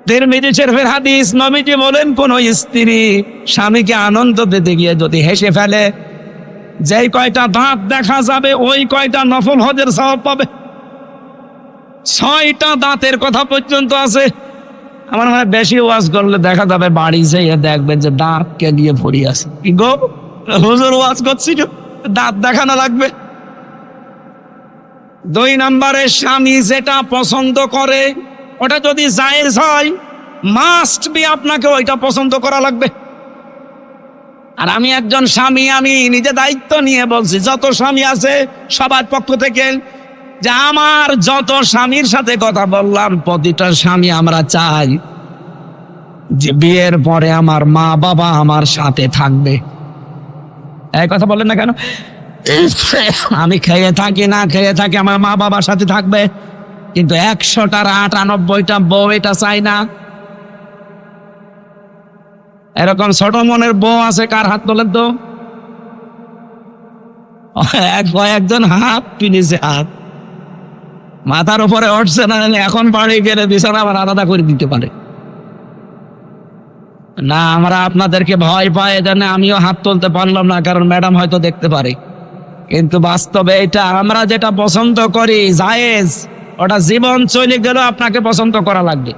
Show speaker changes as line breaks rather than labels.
তিরমিজি শরীফের হাদিস, নবীজি বলেন কোন স্ত্রী স্বামীকে আনন্দ দিতে গিয়ে যদি হেসে ফেলে, যেই কয়টা দাঁত দেখা যাবে ওই কয়টা নফল হজের সওয়াব পাবে। 6টা দাঁতের কথা পর্যন্ত আছে। আমার মনে হয় বেশি ওয়াজ করলে দেখা যাবে বাড়ি যেয়ে দেখবেন যে দাঁতকে দিয়ে ভরি আছে। কি গো হুজুর ওয়াজ করছি, দাঁত দেখানো লাগবে। 2 নম্বরে, স্বামী যেটা পছন্দ করে ওটা যদি জায়েজ হয়, মাস্ট বি আপনাকে ওইটা পছন্দ করা লাগবে। আর আমি একজন স্বামী, আমি নিজে দায়িত্ব নিয়ে বলছি, যত স্বামী আছে সবার পক্ষ থেকে, যে আমার যত স্বামীর সাথে কথা বললাম, প্রতিটা স্বামী আমরা চাই যে বিয়ের পরে আমার মা বাবা আমার সাথে থাকবে। এই কথা বলেন না কেন? আমি খেয়ে থাকি না খেয়ে থাকি, আমার মা বাবার সাথে থাকবে, কিন্তু 100টার 98টা বউ এটা চাই না। এরকম ছোট মনের বউ আছে কার? হাত তোলেন তো। কয়েকজন হাত পিনিছে, হাত মাথার উপরে উঠছে না, এখন বাড়ি গেলে বিছানা আবার আলাদা করে দিতে পারে না। আমরা আপনাদেরকে ভয় পাই, জানে আমিও হাত তুলতে পারলাম না, কারণ ম্যাডাম হয়তো দেখতে পারে, কিন্তু বাস্তবে এটা আমরা যেটা পছন্দ করি জায়েজ, ওটা জীবন চলে গেলেও আপনাকে পছন্দ করা লাগবে।